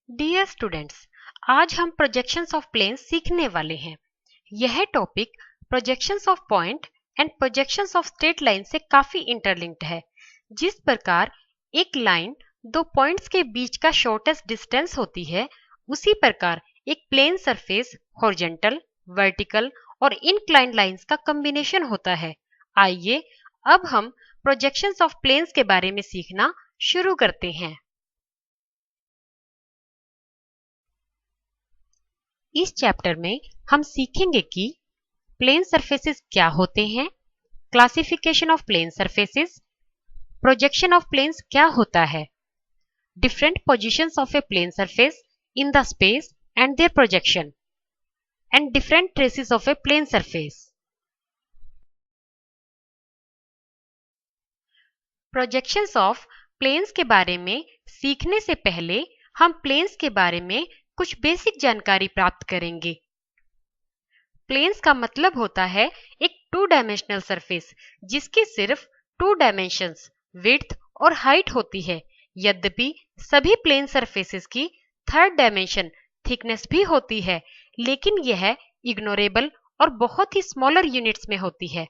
Dear students, आज हम projections of planes सीखने वाले हैं। यह topic projections of point and projections of straight line से काफी इंटरलिंक्ड है। जिस प्रकार एक लाइन दो पॉइंट्स के बीच का शॉर्टेस्ट डिस्टेंस होती है, उसी प्रकार एक प्लेन सरफेस हॉरिजॉन्टल, वर्टिकल और इंक्लाइंड लाइंस का कॉम्बिनेशन होता है। आइए अब हम प्रोजेक्शंस ऑफ प्लेन्स के बारे में सीखना शुरू करते हैं। इस चैप्टर में हम सीखेंगे कि प्लेन सरफेसेस क्या होते हैं, classification of plane surfaces, projection of planes क्या होता है, different positions of a plane surface in the space and their projection, and different traces of a plane surface. Projections of planes के बारे में सीखने से पहले हम प्लेन्स के बारे में कुछ बेसिक जानकारी प्राप्त करेंगे। प्लेन्स का मतलब होता है एक टू डायमेंशनल सरफेस जिसकी सिर्फ टू डायमेंशंस विड्थ और हाइट होती है। यद्यपि सभी प्लेन सरफेसेस की थर्ड डायमेंशन थिकनेस भी होती है, लेकिन यह इग्नोरेबल और बहुत ही स्मॉलर यूनिट्स में होती है,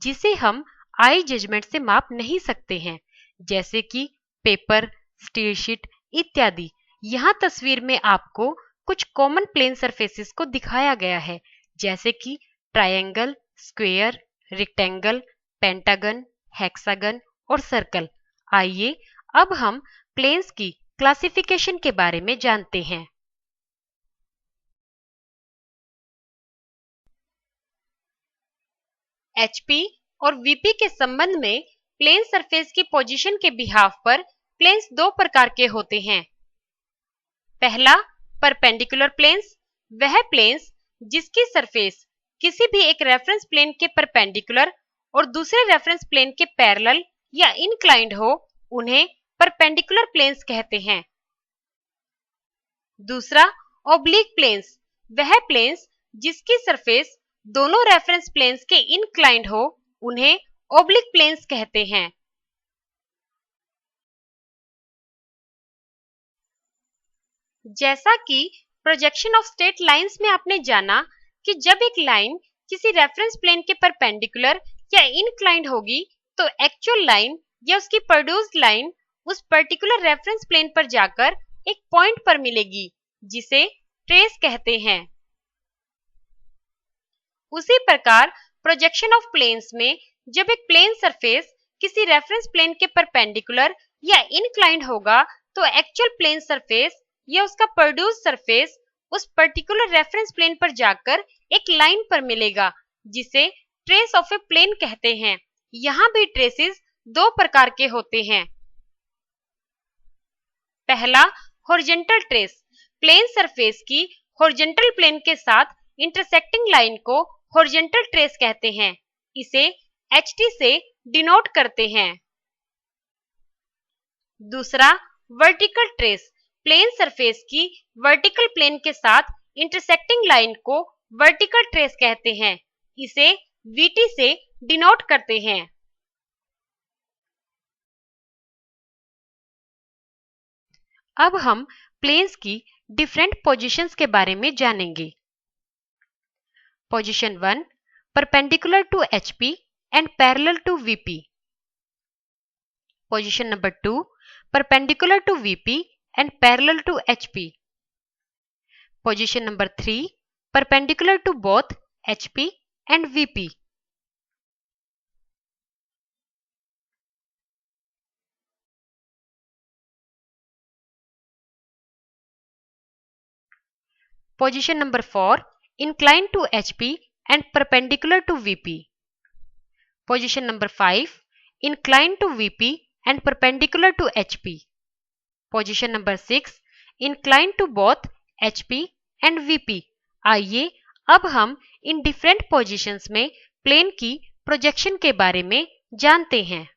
जिसे हम आई जजमेंट से माप नहीं सकते हैं, जैसे कि पेपर, स्टील शीट इत्यादि। यहाँ तस्वीर में आपको कुछ कॉमन प्लेन सरफेसेस को दिखाया गया है, जैसे कि triangle, square, rectangle, pentagon, hexagon और सर्कल। आइए अब हम प्लेन्स की क्लासिफिकेशन के बारे में जानते हैं। एचपी और वीपी के संबंध में प्लेन सरफेस की पोजीशन के बिहाफ पर प्लेन्स दो प्रकार के होते हैं। पहला, परपेंडिकुलर प्लेन्स, वह प्लेन्स जिसकी सरफेस किसी भी एक रेफरेंस प्लेन के परपेंडिकुलर और दूसरे रेफरेंस प्लेन के पैरेलल या इंक्लाइंड हो, उन्हें परपेंडिकुलर प्लेन्स कहते हैं। दूसरा, ऑब्लिक प्लेन्स, वह प्लेन्स जिसकी सरफेस दोनों रेफरेंस प्लेन्स के इंक्लाइंड हो, उन्हें ऑब्लिक प्लेन्स कहते हैं। जैसा कि प्रोजेक्शन ऑफ स्ट्रेट लाइंस में आपने जाना कि जब एक लाइन किसी रेफरेंस प्लेन के परपेंडिकुलर या इंक्लाइंड होगी, तो एक्चुअल लाइन या उसकी प्रोड्यूस्ड लाइन उस पर्टिकुलर रेफरेंस प्लेन पर जाकर एक पॉइंट पर मिलेगी, जिसे ट्रेस कहते हैं। उसी प्रकार प्रोजेक्शन ऑफ प्लेन्स में जब एक प्लेन सरफेस किसी रेफरेंस प्लेन के परपेंडिकुलर या इंक्लाइंड होगा, तो एक्चुअल प्लेन सरफेस या उसका प्रोड्यूस्ड सरफेस उस पर्टिकुलर रेफरेंस प्लेन पर जाकर एक लाइन पर मिलेगा, जिसे ट्रेस ऑफ ए प्लेन कहते हैं। यहाँ भी ट्रेसेस दो प्रकार के होते हैं। पहला, हॉरिजॉन्टल ट्रेस, प्लेन सरफेस की हॉरिजॉन्टल प्लेन के साथ इंटरसेक्टिंग लाइन को हॉरिजॉन्टल ट्रेस कहते हैं। इसे HT से डिनोट करते हैं। दूसरा, वर्टिकल ट्रेस, प्लेन सरफेस की वर्टिकल प्लेन के साथ इंटरसेक्टिंग लाइन को वर्टिकल ट्रेस कहते हैं। इसे VT से डिनोट करते हैं। अब हम प्लेन्स की डिफरेंट पोजीशंस के बारे में जानेंगे। Position 1, perpendicular to HP and parallel to VP। Position number 2, perpendicular to VP and parallel to HP. Position number 3, perpendicular to both HP and VP. Position number 4, inclined to HP and perpendicular to VP. Position number 5, inclined to VP and perpendicular to HP. Position number 6, inclined to both HP and VP. आइए अब हम in different positions में plane की projection के बारे में जानते हैं।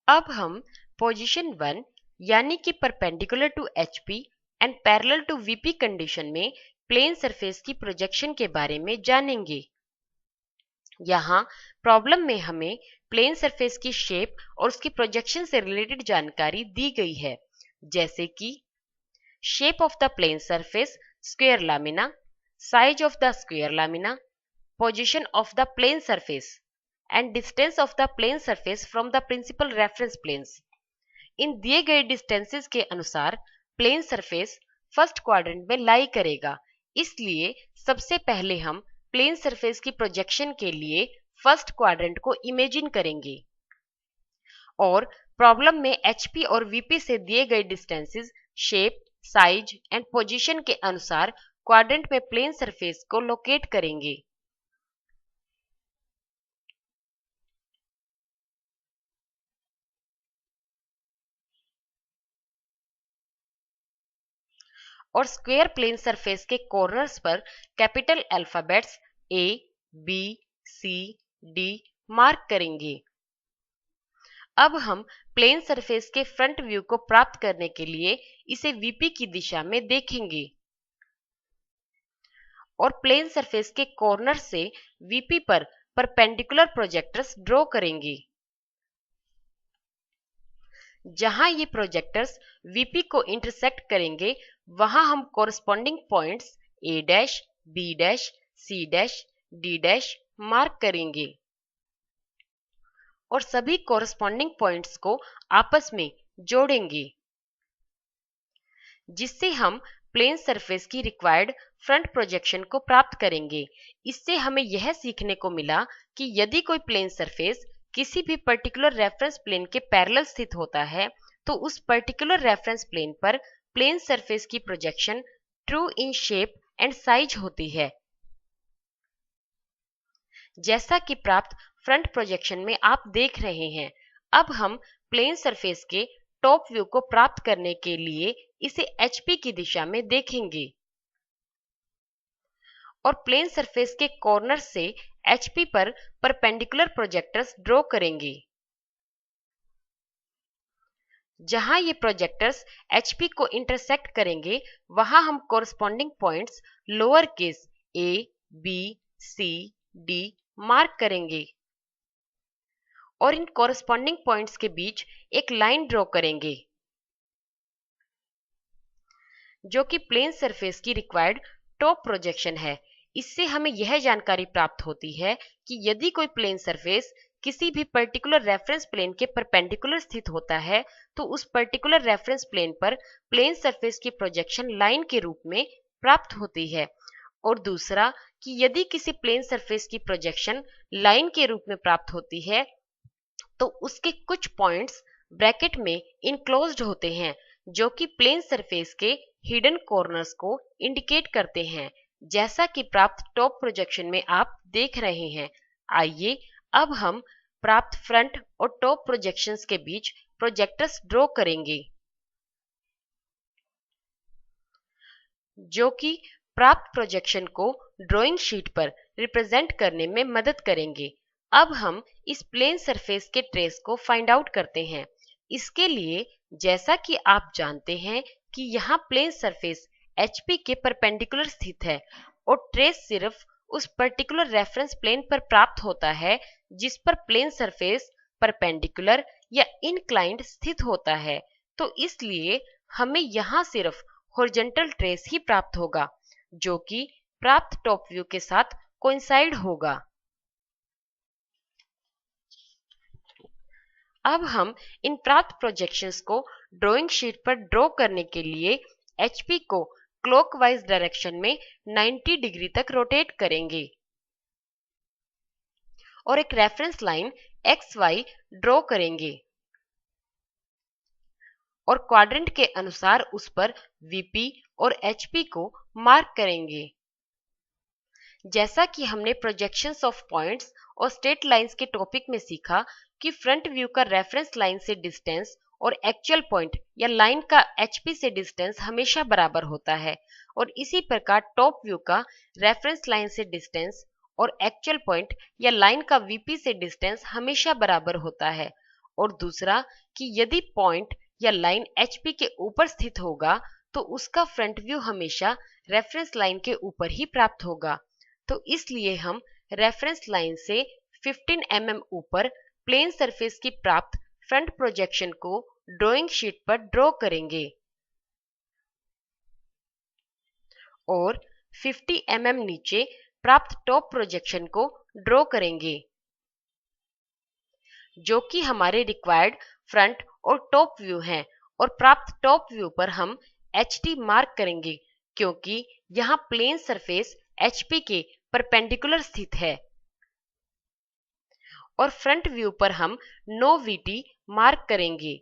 अब हम पोजीशन 1 यानी कि perpendicular to HP and parallel to VP condition में प्लेन सरफेस की प्रोजेक्शन के बारे में जानेंगे। यहाँ प्रॉब्लम में हमें प्लेन सरफेस की शेप और उसकी प्रोजेक्शन से रिलेटेड जानकारी दी गई है, जैसे कि shape of the plane surface square lamina, size of the square lamina, position of the plane surface and distance of the plane surface from the principal reference planes. इन दिए गए डिस्टेंसेस के अनुसार प्लेन सरफेस फर्स्ट क्वाड्रेंट में लाई करेगा, इसलिए सबसे पहले हम प्लेन सरफेस की प्रोजेक्शन के लिए फर्स्ट क्वाड्रेंट को इमेजिन करेंगे और प्रॉब्लम में एचपी और वीपी से दिए गए distances, shape, size and position के अनुसार क्वाड्रेंट में प्लेन सरफेस को लोकेट करेंगे। और स्क्वायर प्लेन सरफेस के कॉर्नर्स पर कैपिटल अल्फाबेट्स ए, बी, सी, डी मार्क करेंगे। अब हम प्लेन सरफेस के फ्रंट व्यू को प्राप्त करने के लिए इसे वीपी की दिशा में देखेंगे और प्लेन सरफेस के कॉर्नर से वीपी पर परपेंडिकुलर प्रोजेक्टर्स ड्रॉ करेंगे। जहां ये प्रोजेक्टर्स वीपी को इंटरसेक्ट करेंगे, वहां हम corresponding points A dash, B dash, C dash, D dash mark करेंगे और सभी कॉरस्पॉन्डिंग पॉइंट्स को आपस में जोड़ेंगे, जिससे हम प्लेन सरफेस की रिक्वायर्ड फ्रंट प्रोजेक्शन को प्राप्त करेंगे। इससे हमें यह सीखने को मिला कि यदि कोई प्लेन सरफेस किसी भी पर्टिकुलर रेफरेंस प्लेन के पैरेलल स्थित होता है, तो उस पर्टिकुलर रेफरेंस प्लेन पर प्लेन सरफेस की projection true in shape and size होती है। जैसा कि प्राप्त फ्रंट प्रोजेक्शन में आप देख रहे हैं। अब हम प्लेन सरफेस के टॉप व्यू को प्राप्त करने के लिए इसे एचपी की दिशा में देखेंगे और प्लेन सरफेस के कॉर्नर से एचपी पर परपेंडिकुलर प्रोजेक्टर्स ड्रॉ करेंगे। जहां ये प्रोजेक्टर्स एचपी को इंटरसेक्ट करेंगे, वहां हम कॉरस्पॉन्डिंग पॉइंट्स लोअर केस ए, बी, सी, डी मार्क करेंगे और इन कॉरस्पॉन्डिंग पॉइंट्स के बीच एक लाइन ड्रॉ करेंगे, जो कि प्लेन सरफेस की रिक्वायर्ड टॉप प्रोजेक्शन है। इससे हमें यह जानकारी प्राप्त होती है कि यदि कोई प्लेन सरफेस किसी भी पर्टिकुलर रेफरेंस प्लेन के परपेंडिकुलर स्थित होता है, तो उस पर्टिकुलर रेफरेंस प्लेन पर प्लेन सरफेस की प्रोजेक्शन लाइन के रूप में प्राप्त होती है। और दूसरा कि यदि किसी प्लेन सरफेस की प्रोजेक्शन लाइन के रूप में प्राप्त होती है, तो उसके कुछ पॉइंट्स ब्रैकेट में इनक्लोज्ड होते हैं, जो कि प्लेन सरफेस के हिडन कॉर्नर्स को इंडिकेट करते हैं, जैसा कि प्राप्त टॉप प्रोजेक्शन में आप देख रहे हैं। आइए अब हम प्राप्त फ्रंट और टॉप प्रोजेक्शंस के बीच प्रोजेक्टर्स ड्रॉ करेंगे, जो कि प्राप्त प्रोजेक्शन को ड्राइंग शीट पर रिप्रेजेंट करने में मदद करेंगे। अब हम इस प्लेन सरफेस के ट्रेस को फाइंड आउट करते हैं। इसके लिए जैसा कि आप जानते हैं कि यहाँ प्लेन सरफेस एचपी के परपेंडिकुलर स्थित है और ट्रेस सिर्फ उस पर्टिकुलर रेफरेंस प्लेन पर प्राप्त होता है जिस पर प्लेन सरफेस परपेंडिकुलर या इनक्लाइंड स्थित होता है। तो इसलिए हमें यहाँ सिर्फ हॉरिजॉन्टल ट्रेस ही प्राप्त होगा, जो कि प्राप्त टॉप व्यू के साथ कोइंसाइड होगा। अब हम इन प्राप्त प्रोजेक्शंस को ड्राइंग शीट पर ड्रॉ करने के लिए एचपी को क्लॉकवाइज डायरेक्शन में 90 डिग्री तक रोटेट करेंगे और एक reference line X Y draw करेंगे और क्वाड्रेंट के अनुसार उस पर वीपी और एचपी को मार्क करेंगे। जैसा कि हमने प्रोजेक्शंस ऑफ पॉइंट्स और स्ट्रेट लाइंस के टॉपिक में सीखा कि फ्रंट व्यू का रेफरेंस लाइन से डिस्टेंस और एक्चुअल पॉइंट या लाइन का एचपी से डिस्टेंस हमेशा बराबर होता है, और इसी प्रकार टॉप व्यू का रेफरेंस लाइन से डिस्टेंस और एक्चुअल पॉइंट या लाइन का वीपी से डिस्टेंस हमेशा बराबर होता है। और दूसरा कि यदि पॉइंट या लाइन एचपी के ऊपर स्थित होगा, तो उसका फ्रंट व्यू हमेशा रेफरेंस लाइन के ऊपर ही प्राप्त होगा। तो इसलिए हम रेफरेंस लाइन से 15 mm ऊपर प्लेन सरफेस की प्राप्त फ्रंट प्रोजेक्शन को ड्राइंग शीट पर ड्रॉ करेंगे और 50 mm नीचे प्राप्त टॉप प्रोजेक्शन को ड्रॉ करेंगे, जो कि हमारे रिक्वायर्ड फ्रंट और टॉप व्यू हैं। और प्राप्त टॉप व्यू पर हम HD मार्क करेंगे क्योंकि यहाँ प्लेन सरफेस HP के परपेंडिकुलर स्थित है। और फ्रंट व्यू पर हम नो VT मार्क करेंगे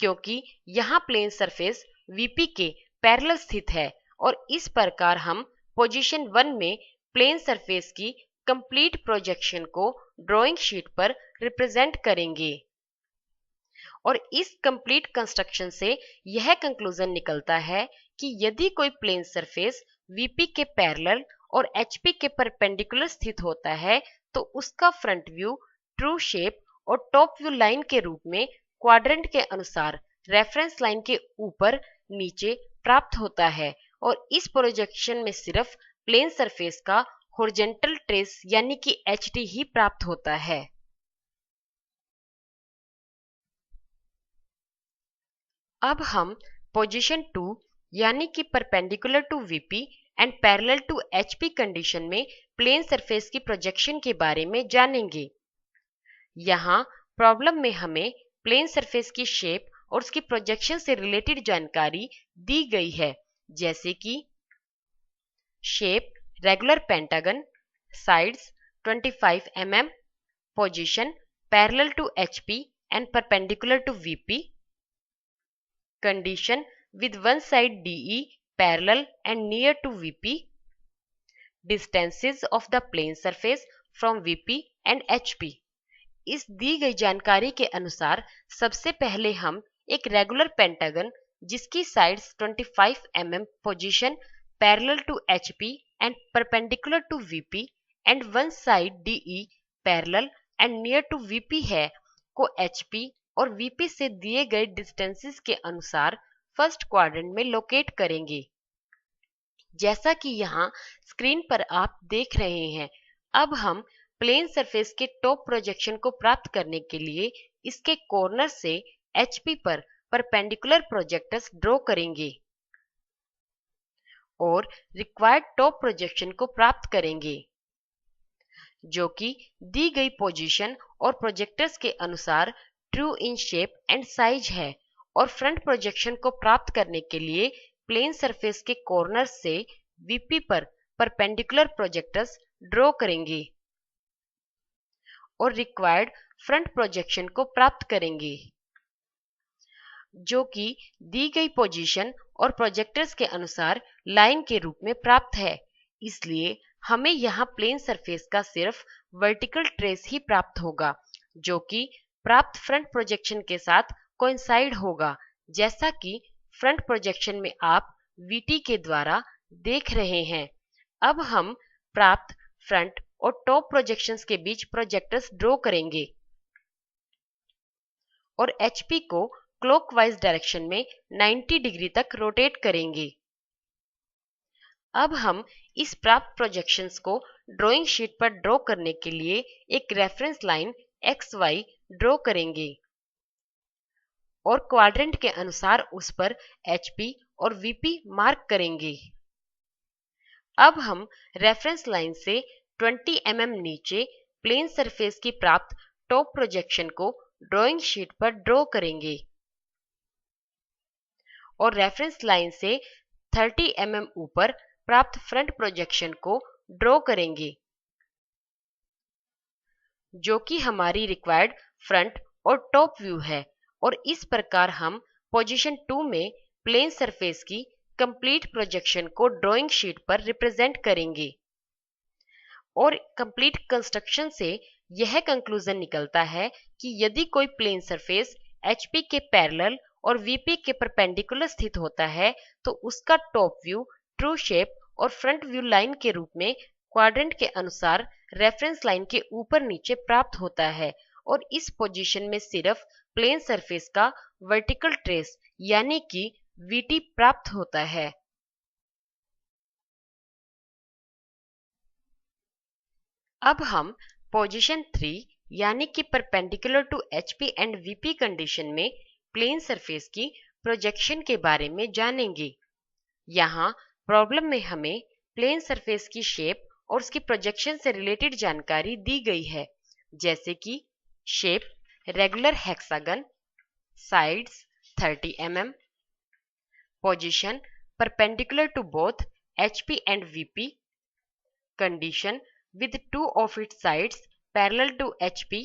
क्योंकि यहाँ प्लेन सरफेस VP के पैरेलल स्थित है। और इस प्रकार हम पोजीशन 1 में प्लेन सरफेस की कंप्लीट प्रोजेक्शन को ड्राइंग शीट पर रिप्रेजेंट करेंगे। और इस कंप्लीट कंस्ट्रक्शन से यह कंक्लूजन निकलता है कि यदि कोई प्लेन सरफेस VP के पैरेलल और HP के परपेंडिकुलर स्थित होता है तो उसका फ्रंट व्यू ट्रू शेप और टॉप व्यू लाइन के रूप में क्वाड्रेंट के अनुसार रेफरेंस लाइन के ऊपर नीचे प्राप्त होता है। और इस प्रोजेक्शन में सिर्फ प्लेन सरफेस का हॉरिजॉन्टल ट्रेस यानी कि HD ही प्राप्त होता है। अब हम पोजीशन 2 यानी कि perpendicular to VP and parallel to HP condition में प्लेन सरफेस की प्रोजेक्शन के बारे में जानेंगे। यहाँ प्रॉब्लम में हमें प्लेन सरफेस की शेप और उसकी प्रोजेक्शन से रिलेटेड जानकारी दी गई है, जैसे कि shape regular pentagon, sides 25 mm, position parallel to HP and perpendicular to VP, condition with one side DE parallel and near to VP, distances of the plane surface from VP and HP। इस दी गई जानकारी के अनुसार सबसे पहले हम एक regular pentagon जिसकी sides 25 mm, position parallel to HP and perpendicular to VP and one side DE parallel and near to VP है को HP और VP से दिए गए डिस्टेंसेस के अनुसार फर्स्ट क्वाड्रेंट में लोकेट करेंगे, जैसा कि यहाँ स्क्रीन पर आप देख रहे हैं। अब हम प्लेन सरफेस के टॉप प्रोजेक्शन को प्राप्त करने के लिए इसके कॉर्नर से HP पर परपेंडिकुलर प्रोजेक्टर्स ड्रॉ करेंगे और रिक्वायर्ड टॉप प्रोजेक्शन को प्राप्त करेंगे, जो कि दी गई पोजीशन और प्रोजेक्टर्स के अनुसार true in shape and size है। और फ्रंट प्रोजेक्शन को प्राप्त करने के लिए प्लेन सरफेस के कॉर्नर से VP पर परपेंडिकुलर प्रोजेक्टर्स ड्रॉ करेंगे और रिक्वायर्ड फ्रंट प्रोजेक्शन को प्राप्त करेंगे, जो कि दी गई पोजीशन और प्रोजेक्टर्स के अनुसार लाइन के रूप में प्राप्त है। इसलिए हमें यहाँ प्लेन सरफेस का सिर्फ वर्टिकल ट्रेस ही प्राप्त होगा, जो कि प्राप्त फ्रंट प्रोजेक्शन के साथ कोइंसाइड होगा, जैसा कि फ्रंट प्रोजेक्शन में आप VT के द्वारा देख रहे हैं। अब हम प्राप्त फ्रंट और टॉप प्रोजेक्शंस के बीच प्रोजेक्टर्स ड्रॉ करेंगे और HP को क्लॉकवाइज डायरेक्शन में 90 डिग्री तक रोटेट करेंगे। अब हम इस प्राप्त प्रोजेक्शंस को ड्राइंग शीट पर ड्रॉ करने के लिए एक रेफरेंस लाइन XY ड्रॉ करेंगे और क्वाड्रेंट के अनुसार उस पर HP और VP मार्क करेंगे। अब हम रेफरेंस लाइन से 20 mm नीचे प्लेन सरफेस की प्राप्त टॉप प्रोजेक्शन को ड्राइंग शीट पर ड्रॉ करेंगे और रेफरेंस लाइन से 30 mm ऊपर प्राप्त फ्रंट प्रोजेक्शन को ड्रॉ करेंगे, जो कि हमारी रिक्वायर्ड फ्रंट और टॉप व्यू है। और इस प्रकार हम पोजीशन 2 में प्लेन सरफेस की कंप्लीट प्रोजेक्शन को ड्राइंग शीट पर रिप्रेजेंट करेंगे। और कंप्लीट कंस्ट्रक्शन से यह कंक्लूजन निकलता है कि यदि कोई प्लेन सरफेस HP के पैरेलल और VP के परपेंडिकुलर स्थित होता है तो उसका टॉप व्यू ट्रू शेप और फ्रंट व्यू लाइन के रूप में क्वाड्रेंट के अनुसार रेफरेंस लाइन के ऊपर नीचे प्राप्त होता है। और इस पोजीशन में सिर्फ प्लेन सरफेस का वर्टिकल ट्रेस यानी कि VT प्राप्त होता है। अब हम पोजीशन 3 यानी कि perpendicular to HP and VP condition में प्लेन सरफेस की प्रोजेक्शन के बारे में जानेंगे। यहाँ प्रॉब्लम में हमें प्लेन सरफेस की शेप और उसकी प्रोजेक्शन से रिलेटेड जानकारी दी गई है, जैसे कि shape regular hexagon, sides 30 mm, position perpendicular to both HP and VP, condition with two of its sides parallel to HP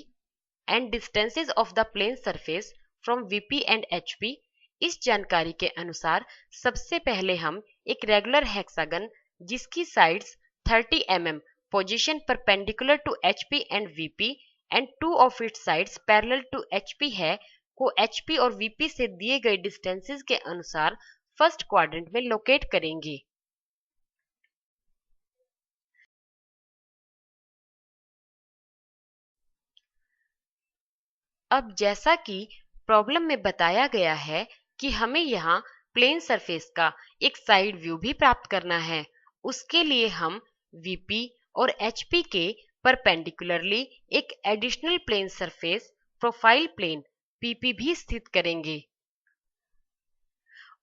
and distances of the plane surface from VP and HP। इस जानकारी के अनुसार सबसे पहले हम एक regular hexagon जिसकी sides 30 mm position perpendicular to HP and VP and two of its sides parallel to HP है को HP और VP से दिए गए डिस्टेंसेस के अनुसार फर्स्ट क्वाड्रेंट में लोकेट करेंगे। अब जैसा कि प्रॉब्लम में बताया गया है कि हमें यहाँ प्लेन सरफेस का एक साइड व्यू भी प्राप्त करना है, उसके लिए हम VP और HP के परपेंडिकुलरली एक additional plane surface profile plane PP भी स्थित करेंगे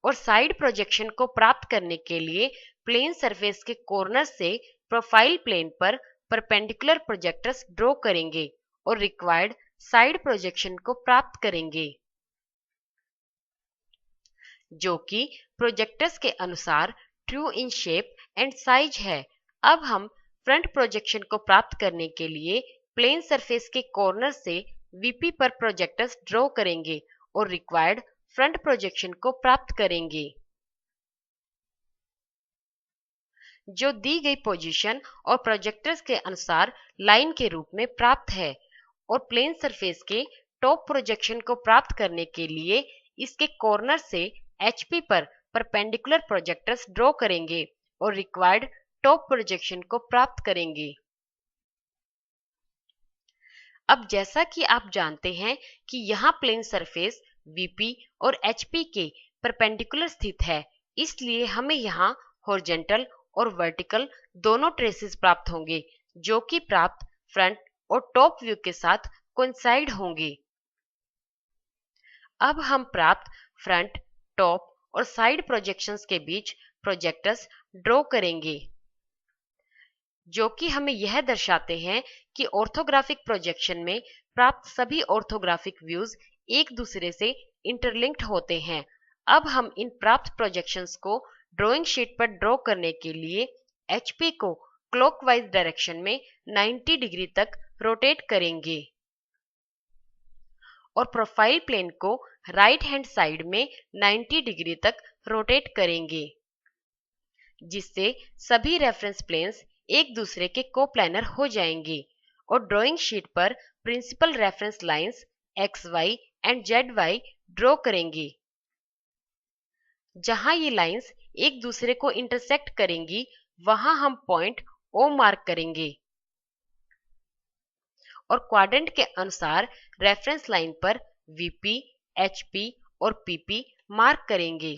और साइड प्रोजेक्शन को प्राप्त करने के लिए प्लेन सरफेस के कॉर्नर से प्रोफाइल प्लेन पर परपेंडिकुलर प्रोजेक्टर्स ड्रॉ करेंगे और रिक्वायर्ड साइड प्रोजेक्शन को प्राप्त करेंगे, जो कि प्रोजेक्टर्स के अनुसार true in shape and size है। अब हम फ्रंट प्रोजेक्शन को प्राप्त करने के लिए प्लेन सरफेस के कॉर्नर से VP पर प्रोजेक्टर्स ड्रॉ करेंगे और रिक्वायर्ड फ्रंट प्रोजेक्शन को प्राप्त करेंगे, जो दी गई पोजीशन और प्रोजेक्टर्स के अनुसार लाइन के रूप में प्राप्त है। और प्लेन सरफेस के टॉप प्रोजेक्शन को प्राप्त करने के लिए इसके कॉर्नर से HP पर परपेंडिकुलर प्रोजेक्टर्स ड्रॉ करेंगे और रिक्वायर्ड टॉप प्रोजेक्शन को प्राप्त करेंगे। अब जैसा कि आप जानते हैं कि यहाँ प्लेन सरफेस VP और HP के परपेंडिकुलर स्थित है, इसलिए हमें यहाँ हॉरिजॉन्टल और वर्टिकल दोनों ट्रेसेस प्राप्त होंगे, जो कि प्राप्त फ्रंट और टॉप व्यू के साथ कोइंसाइड होंगे। अब हम प्राप्त फ्रंट, टॉप और साइड प्रोजेक्शंस के बीच प्रोजेक्टर्स ड्रॉ करेंगे, जो कि हमें यह दर्शाते हैं कि ऑर्थोग्राफिक प्रोजेक्शन में प्राप्त सभी ऑर्थोग्राफिक व्यूज एक दूसरे से इंटरलिंक्ड होते हैं। अब हम इन प्राप्त प्रोजेक्शंस को ड्राइंग शीट पर ड्रॉ करने के लिए HP को क्लॉकवाइज डायरेक्शन में 90 डिग्री तक रोटेट करेंगे और प्रोफाइल प्लेन को राइट हैंड साइड में 90 डिग्री तक रोटेट करेंगे, जिससे सभी रेफरेंस प्लेन्स एक दूसरे के कोप्लानर हो जाएंगे और ड्राइंग शीट पर principal reference lines XY and ZY draw करेंगे। जहां ये लाइंस एक दूसरे को इंटरसेक्ट करेंगी वहां हम पॉइंट O मार्क करेंगे और क्वाड्रेंट के अनुसार रेफरेंस लाइन पर VP, HP और PP मार्क करेंगे।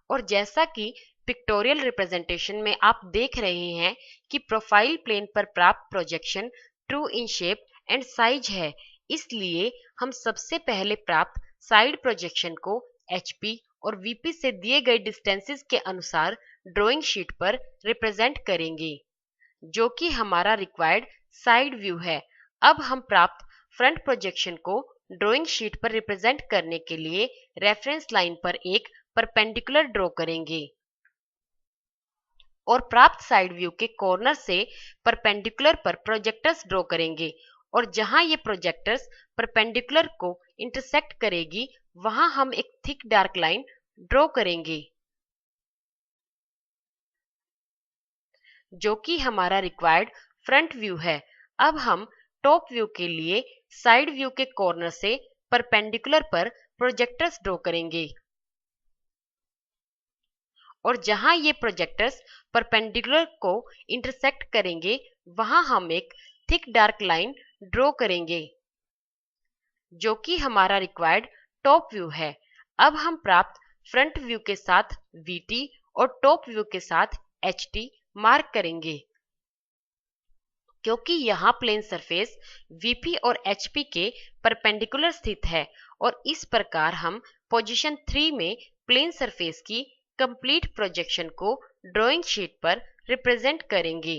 और जैसा कि पिक्टोरियल रिप्रेजेंटेशन में आप देख रहे हैं कि प्रोफाइल प्लेन पर प्राप्त projection true in shape and size है, इसलिए हम सबसे पहले प्राप्त साइड प्रोजेक्शन को HP और VP से दिए गए डिस्टेंसेस के अनुसार ड्राइंग शीट पर रिप्रेजेंट करेंगे, जो कि हमारा रिक्वायर्ड साइड व्यू है। अब हम प्राप्त फ्रंट प्रोजेक्शन को ड्राइंग शीट पर रिप्रेजेंट करने के लिए रेफरेंस लाइन पर एक परपेंडिकुलर ड्रॉ करेंगे और प्राप्त साइड व्यू के कॉर्नर से परपेंडिकुलर पर प्रोजेक्टर्स ड्रॉ करेंगे और जहां ये प्रोजेक्टर्स परपेंडिकुलर को इंटरसेक्ट करेगी वहां हम एक थिक डार्क लाइन ड्रॉ करेंगे, जो कि हमारा रिक्वायर्ड फ्रंट व्यू है। अब हम टॉप व्यू के लिए साइड व्यू के कॉर्नर से परपेंडिकुलर पर प्रोजेक्टर्स ड्रॉ करेंगे और जहां ये प्रोजेक्टर्स परपेंडिकुलर को इंटरसेक्ट करेंगे वहां हम एक थिक डार्क लाइन ड्रॉ करेंगे, जो कि हमारा रिक्वायर्ड टॉप व्यू है। अब हम प्राप्त फ्रंट व्यू के साथ VT और टॉप व्यू के साथ HT मार्क करेंगे क्योंकि यहाँ प्लेन सरफेस VP और HP के परपेंडिकुलर स्थित है और इस प्रकार हम पोजीशन 3 में प्लेन सरफेस की कंप्लीट प्रोजेक्शन को ड्राइंग शीट पर रिप्रेजेंट करेंगे।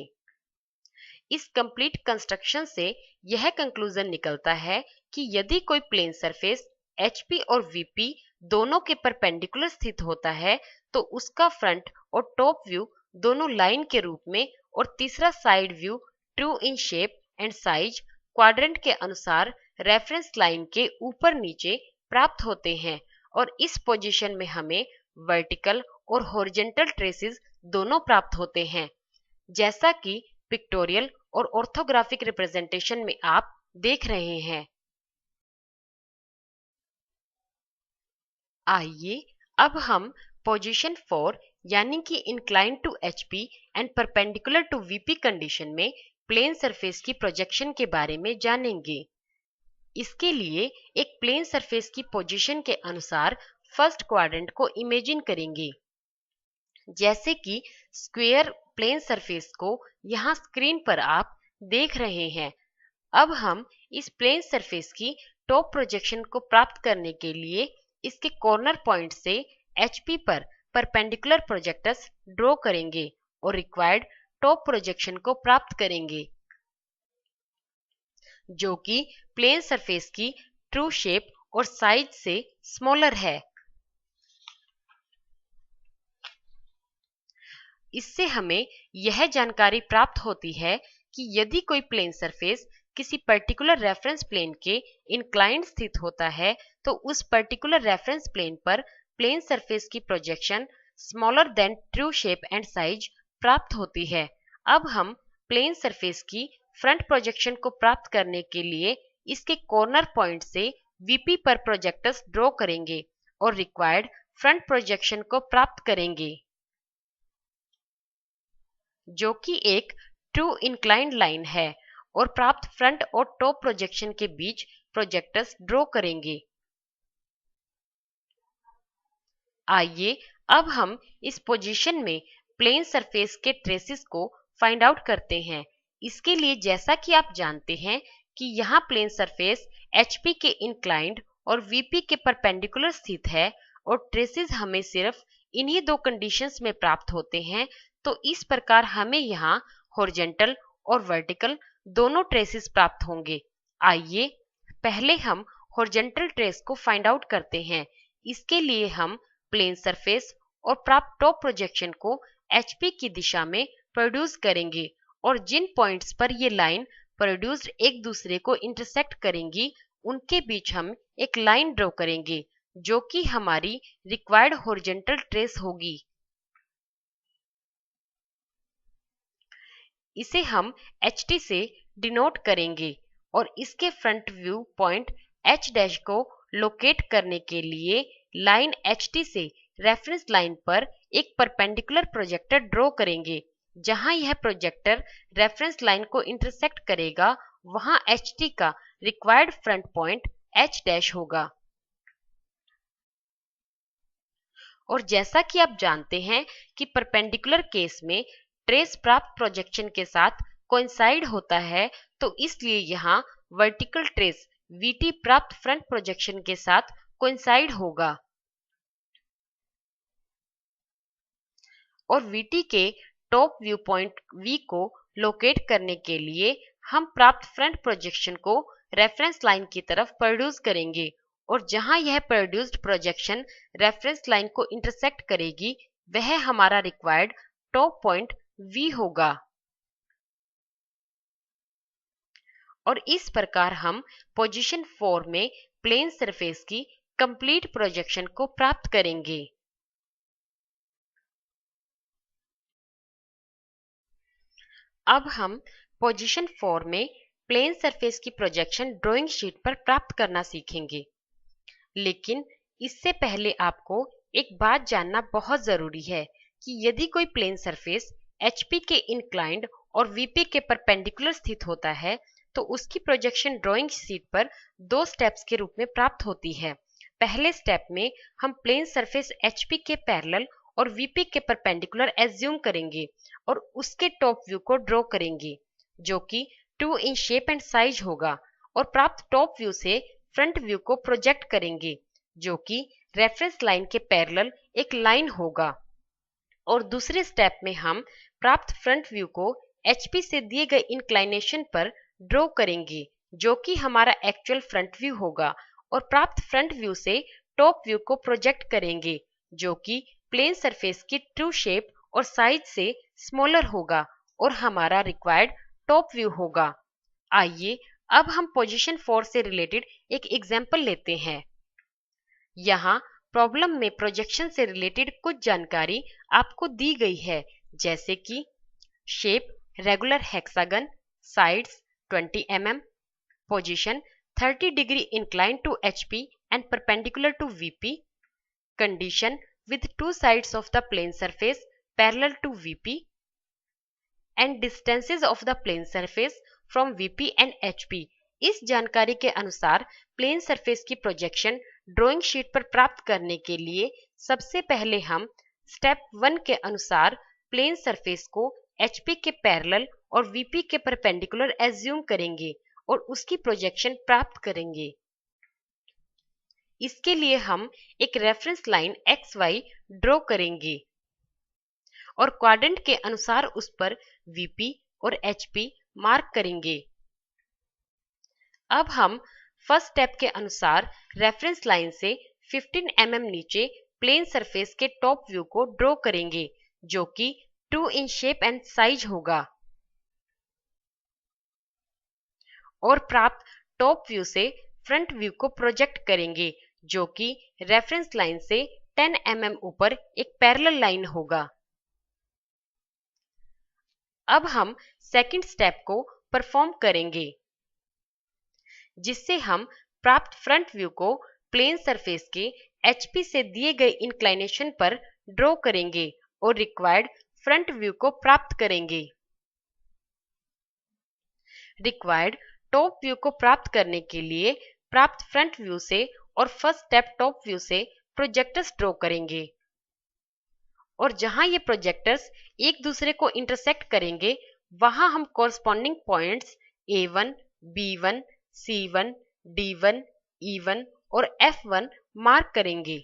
इस कंप्लीट कंस्ट्रक्शन से यह कंक्लूजन निकलता है कि यदि कोई प्लेन सरफेस HP और VP दोनों के परपेंडिकुलर स्थित होता है तो उसका फ्रंट और टॉप व्यू दोनों लाइन के रूप में और तीसरा side view true in shape and size quadrant के अनुसार रेफरेंस लाइन के ऊपर नीचे प्राप्त होते हैं और इस पोजीशन में हमें वर्टिकल और हॉरिजॉन्टल ट्रेसेस दोनों प्राप्त होते हैं, जैसा कि पिक्टोरियल और ऑर्थोग्राफिक रिप्रेजेंटेशन में आप देख रहे हैं। आइए अब हम पोजीशन 4 यानी कि incline to HP and perpendicular to VP condition में प्लेन सरफेस की प्रोजेक्शन के बारे में जानेंगे। इसके लिए एक प्लेन सरफेस की पोजीशन के अनुसार फर्स्ट क्वाड्रेंट को इमेजिन करेंगे, जैसे कि स्क्वायर प्लेन सरफेस को यहाँ स्क्रीन पर आप देख रहे हैं। अब हम इस प्लेन सरफेस की टॉप प्रोजेक्शन को प्राप्त करने के लिए इसके कॉर्नर पॉइंट से HP पर परपेंडिकुलर प्रोजेक्टर्स ड्रॉ करेंगे और रिक्वायर्ड टॉप प्रोजेक्शन को प्राप्त करेंगे, जो कि प्लेन सरफेस की ट्रू शेप और साइज से स्मॉलर है। इससे हमें यह जानकारी प्राप्त होती है कि यदि कोई प्लेन सरफेस किसी पर्टिकुलर रेफरेंस प्लेन के इंक्लाइंड स्थित होता है तो उस पर्टिकुलर रेफरेंस प्लेन पर प्लेन सरफेस की projection smaller than true shape and size प्राप्त होती है। अब हम प्लेन सरफेस की फ्रंट प्रोजेक्शन को प्राप्त करने के लिए इसके कॉर्नर पॉइंट से VP पर प्रोजेक्टर्स ड्रॉ करेंगे और रिक्वायर्ड फ्रंट प्रोजेक्शन को प्राप्त करेंगे, जो कि एक ट्रू इंक्लाइंड लाइन है, और प्राप्त फ्रंट और टॉप प्रोजेक्शन के बीच प्रोजेक्टर्स ड्रॉ करेंगे। आइए अब हम इस पोजीशन में प्लेन सरफेस के ट्रेसेस को फाइंड आउट करते हैं। इसके लिए जैसा कि आप जानते हैं कि यहाँ प्लेन सरफेस HP के इंक्लाइंड और VP के परपेंडिकुलर स्थित है और ट्रेसेस हमें सिर्फ इन्हीं दो कंडीशंस में प्राप्त होते हैं, तो इस प्रकार हमें यहाँ हॉरिजॉन्टल और वर्टिकल दोनों ट्रेसेस प्राप्त होंगे। आइए पहले हम हॉरिजॉन्टल ट्रेस को फाइंड आउट करते हैं। इसके लिए हम प्लेन सरफेस और प्राप्त टॉप प्रोजेक्शन को HP की दिशा में प्रोड्यूस करेंगे और जिन पॉइंट्स पर ये लाइन प्रोड्यूस्ड एक दूसरे को इंटरसेक्ट करेंगी उनके बीच हम एक लाइन ड्रॉ करेंगे, जो कि हमारी रिक्वायर्ड हॉरिजॉन्टल ट्रेस होगी। इसे हम HT से डिनोट करेंगे और इसके फ्रंट व्यू पॉइंट H' को लोकेट करने के लिए लाइन HT से रेफरेंस लाइन पर एक परपेंडिकुलर प्रोजेक्टर ड्रॉ करेंगे। जहां यह प्रोजेक्टर रेफरेंस लाइन को इंटरसेक्ट करेगा वहां HT का रिक्वायर्ड फ्रंट पॉइंट H' होगा। और जैसा कि आप जानते हैं कि परपेंडिकुलर केस में ट्रेस प्राप्त प्रोजेक्शन के साथ कोइंसाइड होता है, तो इसलिए यहाँ वर्टिकल ट्रेस VT प्राप्त फ्रंट प्रोजेक्शन के साथ कोइंसाइड होगा और VT के टॉप व्यू पॉइंट V को लोकेट करने के लिए हम प्राप्त फ्रंट प्रोजेक्शन को रेफरेंस लाइन की तरफ प्रोड्यूस करेंगे और जहां यह प्रोड्यूस्ड प्रोजेक्शन रेफरेंस लाइन को इंटरसेक्ट करेगी वह हमारा रिक्वायर्ड टॉप पॉइंट V होगा। और इस प्रकार हम पोजीशन 4 में प्लेन सरफेस की कंप्लीट प्रोजेक्शन को प्राप्त करेंगे। अब हम पोजीशन 4 में प्लेन सरफेस की प्रोजेक्शन ड्राइंग शीट पर प्राप्त करना सीखेंगे, लेकिन इससे पहले आपको एक बात जानना बहुत जरूरी है कि यदि कोई प्लेन सरफेस HP के इंक्लाइंड और VP के परपेंडिकुलर स्थित होता है तो उसकी प्रोजेक्शन ड्राइंग शीट पर दो स्टेप्स के रूप में प्राप्त होती है। पहले स्टेप में हम प्लेन सरफेस HP के पैरेलल और VP के परपेंडिकुलर एज्यूम करेंगे और उसके टॉप व्यू को ड्रॉ करेंगे। जो कि 2 इन शेप एंड साइज होगा, और प्राप्त टॉप व्यू से फ्रंट व्यू को प्रोजेक्ट करेंगे जो कि रेफरेंस लाइन के पैरेलल एक लाइन होगा। और दूसरे स्टेप में हम प्राप्त फ्रंट व्यू को HP से दिए गए इंक्लाइनेशन पर ड्रॉ करेंगे जो कि हमारा एक्चुअल फ्रंट व्यू होगा, और प्राप्त फ्रंट व्यू से टॉप व्यू को प्रोजेक्ट करेंगे जो कि प्लेन सरफेस की ट्रू शेप और साइज से स्मॉलर होगा और हमारा रिक्वायर्ड टॉप व्यू होगा। आइए अब हम पोजीशन 4 से रिलेटेड एक एग्जाम्पल लेते हैं। यहाँ प्रॉब्लम में प्रोजेक्शन से रिलेटेड कुछ जानकारी आपको दी गई है, जैसे कि shape regular hexagon, sides 20 mm, position 30 degree incline to HP and perpendicular to VP, condition with two sides of the plane surface parallel to VP, and distances of the plane surface from VP and HP। इस जानकारी के अनुसार plane surface की projection drawing sheet पर प्राप्त करने के लिए सबसे पहले हम स्टेप 1 के अनुसार प्लेन सरफेस को HP के पैरेलल और VP के परपेंडिकुलर एज्यूम करेंगे और उसकी प्रोजेक्शन प्राप्त करेंगे। इसके लिए हम एक रेफरेंस लाइन XY ड्रॉ करेंगे और क्वाड्रेंट के अनुसार उस पर VP और HP मार्क करेंगे। अब हम फर्स्ट स्टेप के अनुसार रेफरेंस लाइन से 15 mm नीचे प्लेन सरफेस के टॉप व्यू को ड्रॉ करेंगे जो कि 2 इन शेप एंड साइज होगा, और प्राप्त टॉप व्यू से फ्रंट व्यू को प्रोजेक्ट करेंगे जो कि रेफरेंस लाइन से 10 mm ऊपर एक पैरेलल लाइन होगा। अब हम सेकंड स्टेप को परफॉर्म करेंगे जिससे हम प्राप्त फ्रंट व्यू को प्लेन सरफेस के HP से दिए गए इंक्लाइनेशन पर ड्रॉ करेंगे और रिक्वायर्ड फ्रंट व्यू को प्राप्त करेंगे। रिक्वायर्ड टॉप व्यू को प्राप्त करने के लिए प्राप्त फ्रंट व्यू से और फर्स्ट स्टेप टॉप व्यू से प्रोजेक्टर्स ड्रॉ करेंगे, और जहां ये प्रोजेक्टर्स एक दूसरे को इंटरसेक्ट करेंगे वहां हम corresponding points A1, B1, C1, D1, E1 और F1 मार्क करेंगे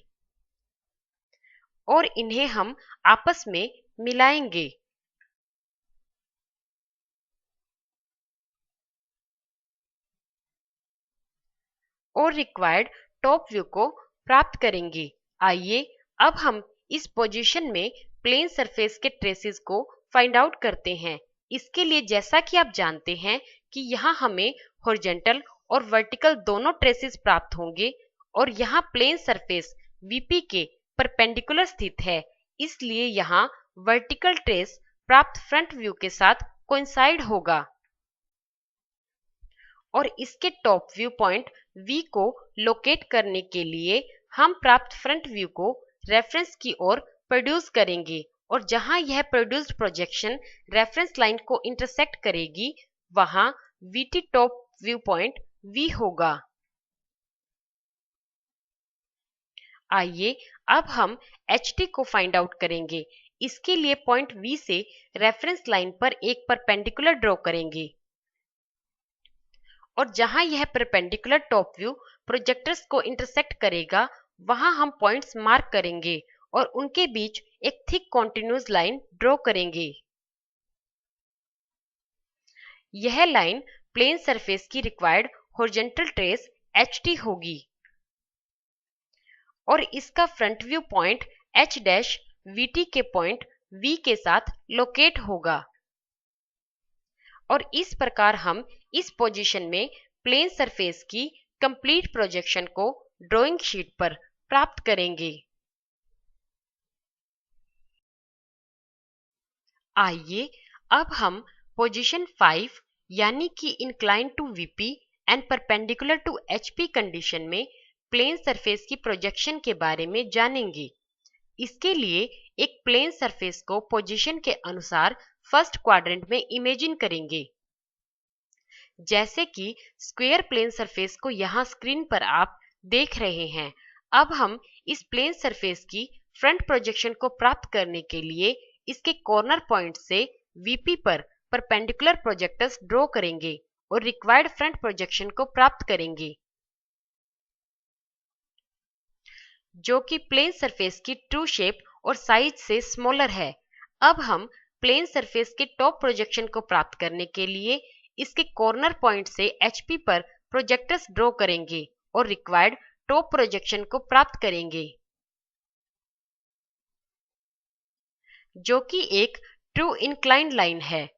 और इन्हें हम आपस में मिलाएंगे। और रिक्वायर्ड टॉप व्यू को प्राप्त करेंगे। आइए अब हम इस पोजीशन में प्लेन सरफेस के ट्रेसेस को फाइंड आउट करते हैं। इसके लिए जैसा कि आप जानते हैं कि यहाँ हमें हॉरिजॉन्टल और वर्टिकल दोनों ट्रेसेस प्राप्त होंगे और यहाँ प्लेन सरफेस VP के परपेंडिकुलर स्थित है, इसलिए यहाँ वर्टिकल ट्रेस प्राप्त फ्रंट व्यू के साथ कोइंसाइड होगा और इसके टॉप व्यू पॉइंट V को लोकेट करने के लिए हम प्राप्त फ्रंट व्यू को रेफरेंस की ओर प्रोड्यूस करेंगे, और जहां यह प्रोड्यूस्ड प्रोजेक्शन रेफरेंस लाइन को इंटरसेक्ट करेगी वहां VT top view point V होगा। आइए अब हम HT को फाइंड आउट करेंगे। इसके लिए पॉइंट V से रेफरेंस लाइन पर एक परपेंडिकुलर ड्रॉ करेंगे, और जहां यह परपेंडिकुलर टॉप व्यू प्रोजेक्टर्स को इंटरसेक्ट करेगा वहां हम पॉइंट्स मार्क करेंगे और उनके बीच एक थिक कॉन्टिन्यूअस लाइन ड्रॉ करेंगे। यह लाइन प्लेन सरफेस की रिक्वायर्ड हॉरिजॉन्टल ट्रेस HT होगी और इसका front view point H dash VT के पॉइंट V के साथ लोकेट होगा, और इस प्रकार हम इस पोजीशन में प्लेन सरफेस की कंप्लीट प्रोजेक्शन को ड्राइंग शीट पर प्राप्त करेंगे। आइए अब हम पोजीशन 5 यानी कि incline to VP and perpendicular to HP condition में प्लेन सरफेस की प्रोजेक्शन के बारे में जानेंगे। इसके लिए एक प्लेन सरफेस को पोजीशन के अनुसार फर्स्ट क्वाड्रेंट में इमेजिन करेंगे। जैसे कि स्क्वायर प्लेन सरफेस को यहाँ स्क्रीन पर आप देख रहे हैं। अब हम इस प्लेन सरफेस की फ्रंट प्रोजेक्शन को प्राप्त करने के लिए इसके कॉर्नर पॉइंट से VP पर परपेंडिकुलर प्रोजेक्टर्स ड्रॉ करेंगे और रिक्वायर्ड फ्रंट प्रोजेक्शन को प्राप्त करेंगे जो कि प्लेन सरफेस की ट्रू शेप और साइज से स्मॉलर है। अब हम प्लेन सरफेस के टॉप प्रोजेक्शन को प्राप्त करने के लिए इसके कॉर्नर पॉइंट से HP पर प्रोजेक्टर्स ड्रॉ करेंगे और रिक्वायर्ड टॉप प्रोजेक्शन को प्राप्त करेंगे जो कि एक ट्रू इंक्लाइंड लाइन है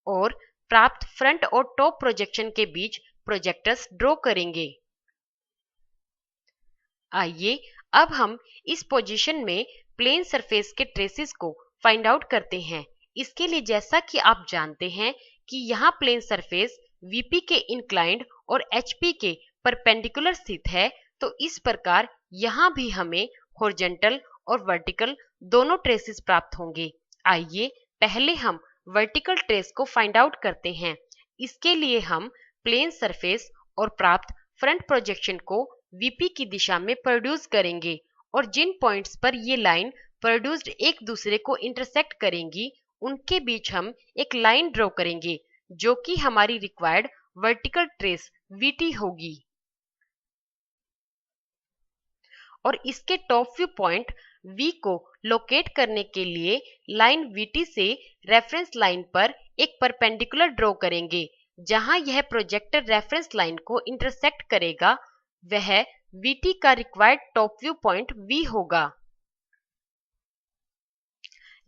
और प्राप्त फ्रंट और टॉप प्रोजेक्शन के बीच प्रोजेक्टर्स ड्रॉ करेंगे। आइए अब हम इस पोजीशन में प्लेन सरफेस के ट्रेसेस को फाइंड आउट करते हैं। इसके लिए जैसा कि आप जानते हैं कि यहाँ प्लेन सरफेस VP के इंक्लाइंड और HP के परपेंडिकुलर स्थित है, तो इस प्रकार यहाँ भी हमें हॉरिजॉन्टल और वर्टिकल दोनों ट्रेसेस प्राप्त होंगे। आइए पहले हम वर्टिकल ट्रेस को फाइंड आउट करते हैं। इसके लिए हम प्लेन सरफेस और प्राप्त फ्रंट प्रोजेक्शन को VP की दिशा में प्रोड्यूस करेंगे और जिन पॉइंट्स पर ये लाइन प्रोड्यूस्ड एक दूसरे को इंटरसेक्ट करेंगी उनके बीच हम एक लाइन ड्रॉ करेंगे जो कि हमारी रिक्वायर्ड वर्टिकल ट्रेस VT होगी और इसके टॉप व्यू पॉइंट V को लोकेट करने के लिए लाइन VT से रेफरेंस लाइन पर एक परपेंडिकुलर ड्रॉ करेंगे। जहां यह प्रोजेक्टर रेफरेंस लाइन को इंटरसेक्ट करेगा वह VT का required top view point V होगा।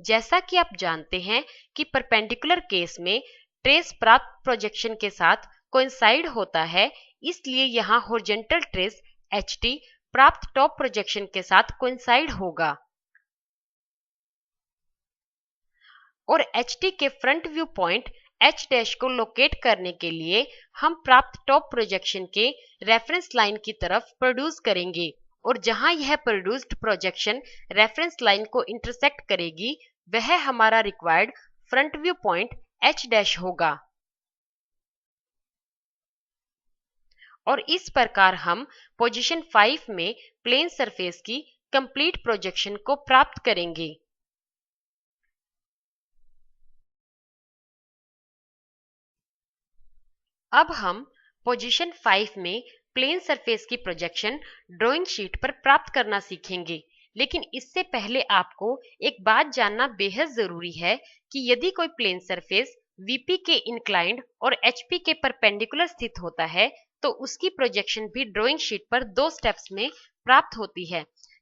जैसा कि आप जानते हैं कि परपेंडिकुलर केस में ट्रेस प्राप्त प्रोजेक्शन के साथ कोइंसाइड होता है, इसलिए यहाँ हॉरिजॉन्टल ट्रेस HT प्राप्त टॉप प्रोजेक्शन के साथ कोइंसाइड होगा और HT के फ्रंट व्यू पॉइंट H' को लोकेट करने के लिए हम प्राप्त टॉप प्रोजेक्शन के रेफरेंस लाइन की तरफ प्रोड्यूस करेंगे और जहां यह प्रोड्यूस्ड प्रोजेक्शन रेफरेंस लाइन को इंटरसेक्ट करेगी वह हमारा required front view point H' होगा और इस प्रकार हम पोजीशन 5 में प्लेन सरफेस की कंप्लीट प्रोजेक्शन को प्राप्त करेंगे। अब हम पोजीशन 5 में प्लेन सरफेस की प्रोजेक्शन ड्राइंग शीट पर प्राप्त करना सीखेंगे, लेकिन इससे पहले आपको एक बात जानना बेहद जरूरी है कि यदि कोई प्लेन सरफेस VP के इंक्लाइंड और HP के परपेंडिकुलर स्थित होता है तो उसकी प्रोजेक्शन भी ड्राइंग शीट पर 2 स्टेप्स में प्राप्त होती है।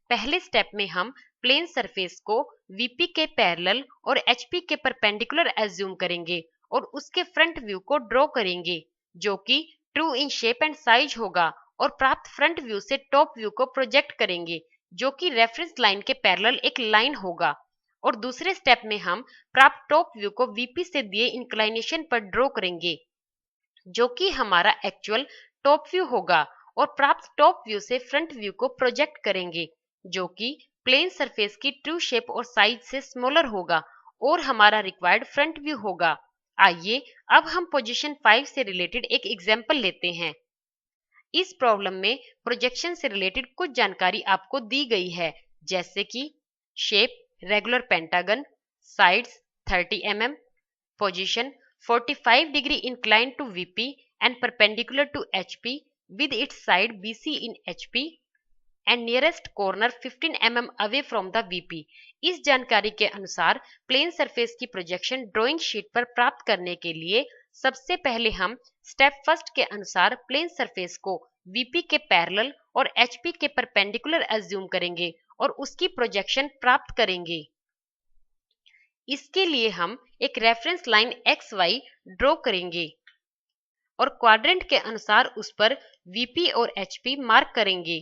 पहले स्टेप में हम प्लेन सरफेस को VP के पैरेलल और HP के परपेंडिकुलर एज्यूम करेंगे और उसके फ्रंट व्यू को ड्रॉ करेंगे जो कि true in shape and size होगा और प्राप्त फ्रंट व्यू से टॉप व्यू को प्रोजेक्ट करेंगे जो कि रेफरेंस लाइन के पैरेलल एक लाइन होगा और दूसरे स्टेप में हम प्राप्त टॉप व्यू को VP से दिए इंक्लाइनेशन पर ड्रॉ करेंगे जो कि हमारा एक्चुअल टॉप व्यू होगा और प्राप्त टॉप व्यू से फ्रंट व्यू को प्रोजेक्ट करेंगे जो कि प्लेन सरफेस की ट्रू शेप और साइज से स्मॉलर होगा और हमारा रिक्वायर्ड फ्रंट व्यू होगा। आइए अब हम पोजीशन 5 से रिलेटेड एक एग्जाम्पल लेते हैं। इस प्रॉब्लम में प्रोजेक्शन से रिलेटेड कुछ जानकारी आपको दी गई है जैसे कि shape regular pentagon, sides 30 mm, position 45 degree inclined to VP and perpendicular to HP with its side BC in HP and nearest corner 15 mm away from the VP। इस जानकारी के अनुसार प्लेन सरफेस की प्रोजेक्शन ड्राइंग शीट पर प्राप्त करने के लिए सबसे पहले हम स्टेप फर्स्ट के अनुसार प्लेन सरफेस को VP के पैरेलल और HP के परपेंडिकुलर एज्यूम करेंगे और उसकी प्रोजेक्शन प्राप्त करेंगे। इसके लिए हम एक रेफरेंस लाइन XY ड्रॉ करेंगे और क्वाड्रेंट के अनुसार उस पर VP और HP मार्क करेंगे।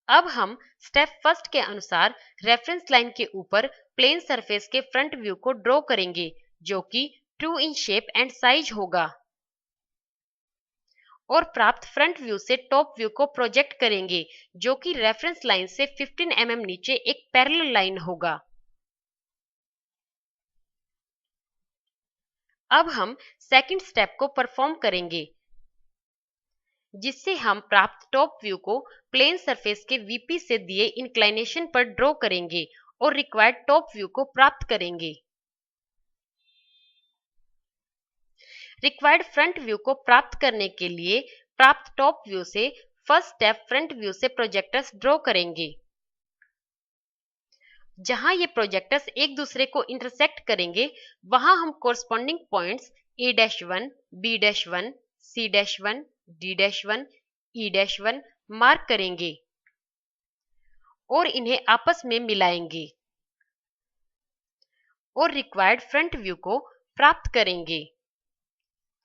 अब हम स्टेप फर्स्ट के अनुसार रेफरेंस लाइन के ऊपर प्लेन सरफेस के फ्रंट व्यू को ड्रॉ करेंगे जो कि true in shape and size होगा और प्राप्त फ्रंट व्यू से टॉप व्यू को प्रोजेक्ट करेंगे जो कि रेफरेंस लाइन से 15 mm नीचे एक पैरेलल लाइन होगा। अब हम सेकंड स्टेप को परफॉर्म करेंगे जिससे हम प्राप्त टॉप व्यू को प्लेन सरफेस के VP से दिए इंक्लाइनेशन पर ड्रॉ करेंगे और रिक्वायर्ड टॉप व्यू को प्राप्त करेंगे। रिक्वायर्ड फ्रंट व्यू को प्राप्त करने के लिए प्राप्त टॉप व्यू से फर्स्ट स्टेप फ्रंट व्यू से प्रोजेक्टर्स ड्रॉ करेंगे। जहां ये प्रोजेक्टर्स एक दूसरे को इंटरसेक्ट करेंगे वहां हम corresponding points A-1, B-1, C-1, D-1, E-1 mark करेंगे और इन्हें आपस में मिलाएंगे और रिक्वायर्ड फ्रंट व्यू को प्राप्त करेंगे।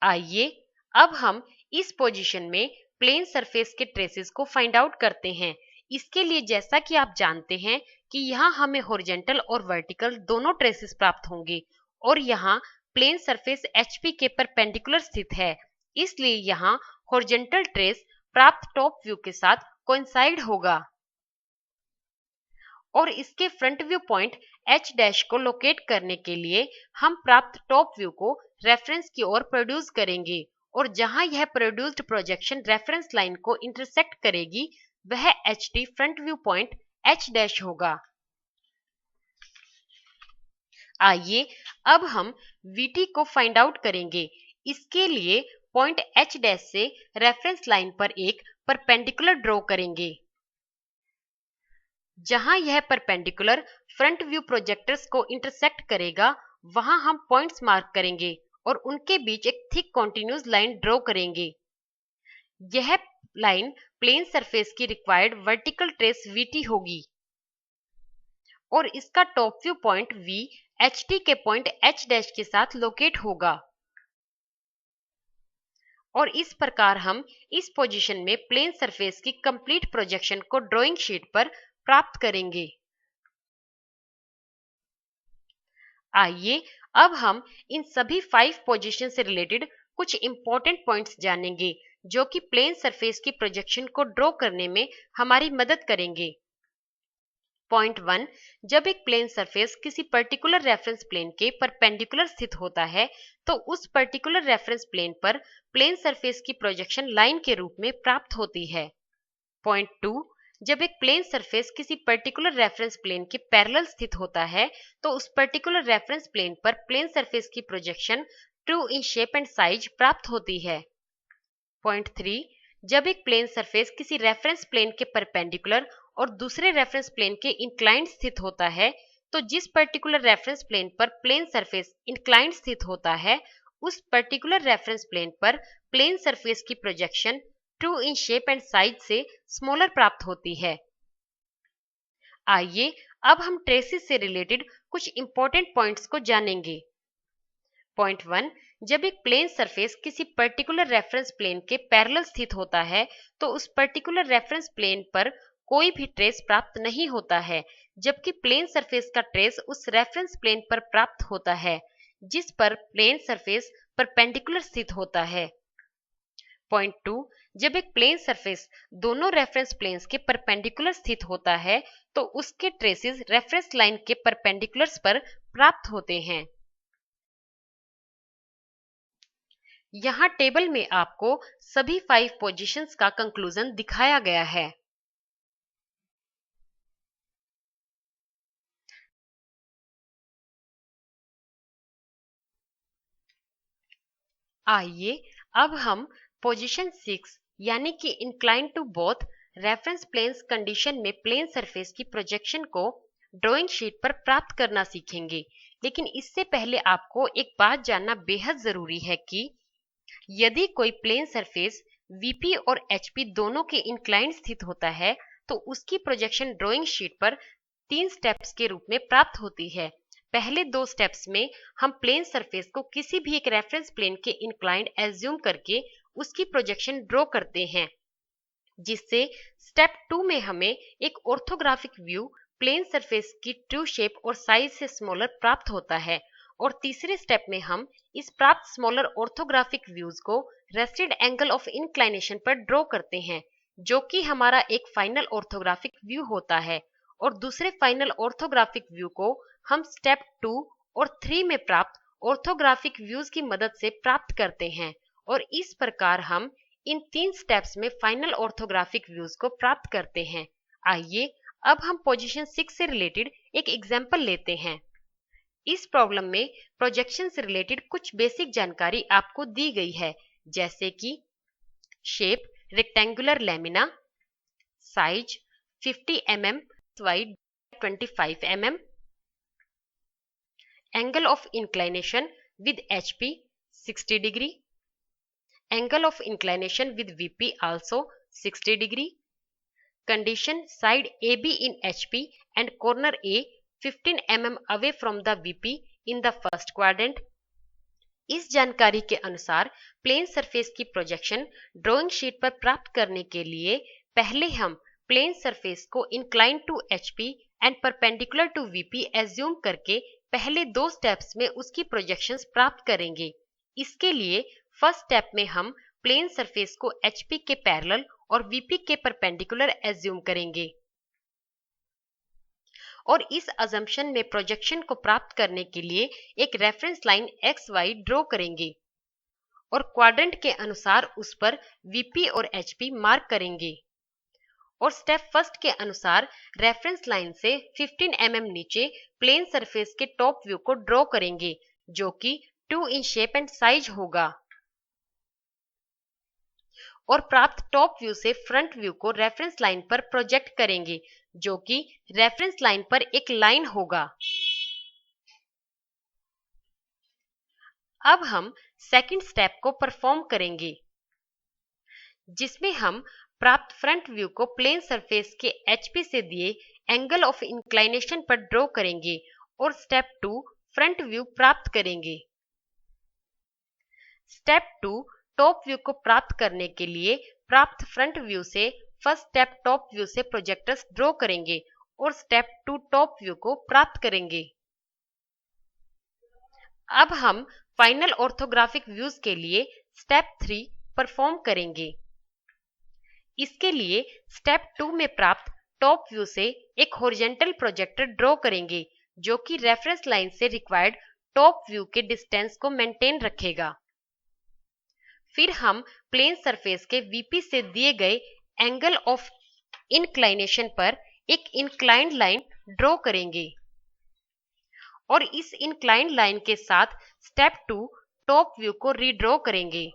आइए अब हम इस पोजीशन में प्लेन सरफेस के ट्रेसेस को फाइंड आउट करते हैं। इसके लिए जैसा कि आप जानते हैं कि यहाँ हमें हॉरिजॉन्टल और वर्टिकल दोनों ट्रेसेस प्राप्त होंगे और यहाँ प्लेन सरफेस HP के परपेंडिकुलर स्थित है, इसलिए यहाँ हॉरिजॉन्टल ट्रेस प्राप्त टॉप व्यू के साथ कोइंसाइड होगा और इसके फ्रंट व्यू पॉइंट H' को लोकेट करने के लिए हम प्राप्त टॉप व्यू को रेफरेंस की ओर प्रोड्यूस करेंगे और जहां यह प्रोड्यूस्ड प्रोजेक्शन रेफरेंस लाइन को इंटरसेक्ट करेगी वह HT front view point H' होगा। आइए अब हम VT को फाइंड आउट करेंगे। इसके लिए पॉइंट H' से रेफरेंस लाइन पर एक परपेंडिकुलर ड्रॉ करेंगे। जहां यह परपेंडिकुलर फ्रंट व्यू प्रोजेक्टर्स को इंटरसेक्ट करेगा वहां हम पॉइंट्स मार्क करेंगे और उनके बीच एक थिक कॉन्टिन्यूस लाइन ड्रॉ करेंगे। यह लाइन प्लेन सरफेस की रिक्वायर्ड वर्टिकल ट्रेस VT होगी और इसका top view point V HT के पॉइंट H' के साथ लोकेट होगा और इस प्रकार हम इस पोजीशन में प्लेन सरफेस की कंप्लीट प्रोजेक्शन को ड्राइंग शीट पर प्राप्त करेंगे। आइए अब हम इन सभी 5 पोजीशन से रिलेटेड कुछ इंपॉर्टेंट पॉइंट्स जानेंगे जो कि प्लेन सरफेस की प्रोजेक्शन को ड्रॉ करने में हमारी मदद करेंगे। पॉइंट 1, जब एक प्लेन सरफेस किसी पर्टिकुलर रेफरेंस प्लेन के परपेंडिकुलर स्थित होता है तो उस पर्टिकुलर रेफरेंस प्लेन पर प्लेन सरफेस की प्रोजेक्शन लाइन के रूप में प्राप्त होती है। पॉइंट 2, जब एक प्लेन सरफेस किसी पर्टिकुलर रेफरेंस प्लेन के पैरेलल स्थित होता है तो उस पर्टिकुलर रेफरेंस प्लेन पर प्लेन सरफेस की projection true in shape and size प्राप्त होती है। पॉइंट 3, जब एक प्लेन सरफेस किसी रेफरेंस प्लेन के परपेंडिकुलर और दूसरे रेफरेंस प्लेन के इंक्लाइंड स्थित होता है तो जिस पर्टिकुलर रेफरेंस प्लेन पर प्लेन सरफेस इंक्लाइंड स्थित होता है उस पर्टिकुलर रेफरेंस प्लेन पर प्लेन सरफेस की projection true in shape and size से स्मॉलर प्राप्त होती है। आइए अब हम ट्रेसेस से रिलेटेड कुछ इंपॉर्टेंट पॉइंट्स को जानेंगे। पॉइंट 1, जब एक प्लेन सरफेस किसी पर्टिकुलर रेफरेंस प्लेन के पैरेलल स्थित होता है तो उस पर्टिकुलर रेफरेंस प्लेन पर कोई भी ट्रेस प्राप्त नहीं होता है, जबकि प्लेन सरफेस का ट्रेस उस रेफरेंस प्लेन पर प्राप्त होता है जिस पर प्लेन सरफेस परपेंडिकुलर स्थित होता है। पॉइंट 2, जब एक प्लेन सरफेस दोनों रेफरेंस प्लेन्स के परपेंडिकुलर स्थित होता है तो उसके ट्रेसेस रेफरेंस लाइन के परपेंडिकुलर्स पर प्राप्त होते हैं। यहाँ टेबल में आपको सभी 5 पोजीशंस का कंक्लूजन दिखाया गया है। आइए अब हम पोजीशन 6 यानी कि incline to both reference planes condition में प्लेन सरफेस की प्रोजेक्शन को ड्राइंग शीट पर प्राप्त करना सीखेंगे। लेकिन इससे पहले आपको एक बात जानना बेहद जरूरी है कि यदि कोई प्लेन सरफेस VP और HP दोनों के इंक्लाइंड स्थित होता है तो उसकी प्रोजेक्शन ड्राइंग शीट पर 3 स्टेप्स के रूप में प्राप्त होती है। पहले 2 स्टेप्स में हम प्लेन सरफेस को किसी भी एक रेफरेंस प्लेन के इंक्लाइंड एज्यूम करके उसकी प्रोजेक्शन ड्रॉ करते हैं, जिससे स्टेप 2 में हमें एक ऑर्थोग्राफिक व्यू प्लेन सरफेस की ट्रू शेप और साइज से स्मॉलर प्राप्त होता है और तीसरे स्टेप में हम इस प्राप्त स्मॉलर ऑर्थोग्राफिक व्यूज को रेस्टेड एंगल ऑफ इंक्लाइनेशन पर ड्रॉ करते हैं जो कि हमारा एक फाइनल ऑर्थोग्राफिक व्यू होता है और दूसरे फाइनल ऑर्थोग्राफिक व्यू को हम स्टेप 2 और 3 में प्राप्त ऑर्थोग्राफिक व्यूज की मदद से प्राप्त करते हैं और इस प्रकार हम इन 3 स्टेप्स में फाइनल ऑर्थोग्राफिक व्यूज को प्राप्त करते हैं। आइए अब हम पोजीशन 6 से रिलेटेड एक एग्जांपल लेते हैं। इस प्रॉब्लम में प्रोजेक्शन से रिलेटेड कुछ बेसिक जानकारी आपको दी गई है, जैसे कि shape rectangular lamina, size 50 mm wide 25 mm, angle of inclination with HP 60 degree, angle of inclination with VP also 60 degree, condition side AB in HP and corner A 15 mm away from the VP in the first quadrant। इस जानकारी के अनुसार plane surface की projection drawing sheet पर प्राप्त करने के लिए पहले हम प्लेन सरफेस को incline to HP and perpendicular to VP assume करके पहले दो स्टेप्स में उसकी प्रोजेक्शंस प्राप्त करेंगे। इसके लिए फर्स्ट स्टेप में हम प्लेन सरफेस को HP के पैरेलल और VP के परपेंडिकुलर एज्यूम करेंगे और इस अजम्पशन में प्रोजेक्शन को प्राप्त करने के लिए एक रेफरेंस लाइन XY ड्रॉ करेंगे और क्वाड्रेंट के अनुसार उस पर VP और HP मार्क करेंगे और स्टेप फर्स्ट के अनुसार रेफरेंस लाइन से 15 mm नीचे प्लेन सरफेस के टॉप व्यू को ड्रॉ करेंगे जो कि 2 इन शेप एंड साइज होगा और प्राप्त टॉप व्यू से फ्रंट व्यू को रेफरेंस लाइन पर प्रोजेक्ट करेंगे जो कि रेफरेंस लाइन पर एक लाइन होगा। अब हम सेकंड स्टेप को परफॉर्म करेंगे जिसमें हम प्राप्त फ्रंट व्यू को प्लेन सरफेस के HP से दिए एंगल ऑफ इंक्लाइनेशन पर ड्रॉ करेंगे और स्टेप 2 फ्रंट व्यू प्राप्त करेंगे। स्टेप 2 टॉप व्यू को प्राप्त करने के लिए प्राप्त फ्रंट व्यू से फर्स्ट स्टेप टॉप व्यू से प्रोजेक्टर्स ड्रॉ करेंगे और स्टेप 2 टॉप व्यू को प्राप्त करेंगे। अब हम फाइनल ऑर्थोग्राफिक व्यूज के लिए स्टेप 3 परफॉर्म करेंगे। इसके लिए स्टेप 2 में प्राप्त टॉप व्यू से एक हॉरिजॉन्टल प्रोजेक्टर ड्रॉ करेंगे जो कि रेफरेंस लाइन से रिक्वायर्ड टॉप व्यू के डिस्टेंस को मेंटेन रखेगा। फिर हम प्लेन सरफेस के VP से दिए गए एंगल ऑफ इंक्लाइनेशन पर एक इंक्लाइंड लाइन ड्रॉ करेंगे और इस इंक्लाइंड लाइन के साथ स्टेप 2 टॉप व्यू को रीड्रॉ करेंगे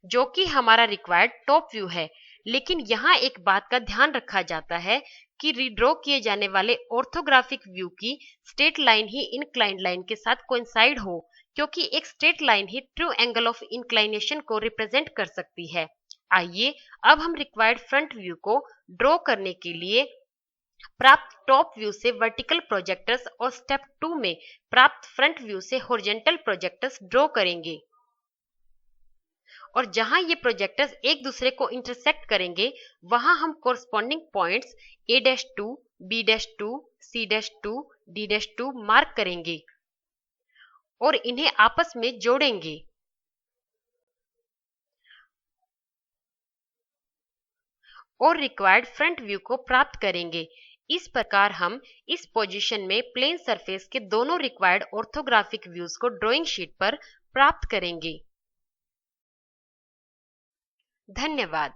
जो कि हमारा रिक्वायर्ड टॉप व्यू है। लेकिन यहाँ एक बात का ध्यान रखा जाता है कि रीड्रॉ किए जाने वाले ऑर्थोग्राफिक व्यू की स्ट्रेट लाइन ही इंक्लाइंड लाइन के साथ कोइंसाइड हो, क्योंकि एक straight line he true angle of inclination को रिप्रेजेंट कर सकती है। आइए अब हम रिक्वायर्ड फ्रंट व्यू को ड्रॉ करने के लिए प्राप्त टॉप व्यू से वर्टिकल प्रोजेक्टर्स और स्टेप 2 में प्राप्त फ्रंट व्यू से हॉरिजॉन्टल प्रोजेक्टर्स ड्रॉ करेंगे और जहां ये प्रोजेक्टर्स एक दूसरे को इंटरसेक्ट करेंगे वहां हम corresponding points A'2, B'2, C'2, D'2 mark करेंगे और इन्हें आपस में जोड़ेंगे और रिक्वायर्ड फ्रंट व्यू को प्राप्त करेंगे। इस प्रकार हम इस पोजीशन में प्लेन सरफेस के दोनों रिक्वायर्ड ऑर्थोग्राफिक व्यूज को ड्राइंग शीट पर प्राप्त करेंगे। धन्यवाद।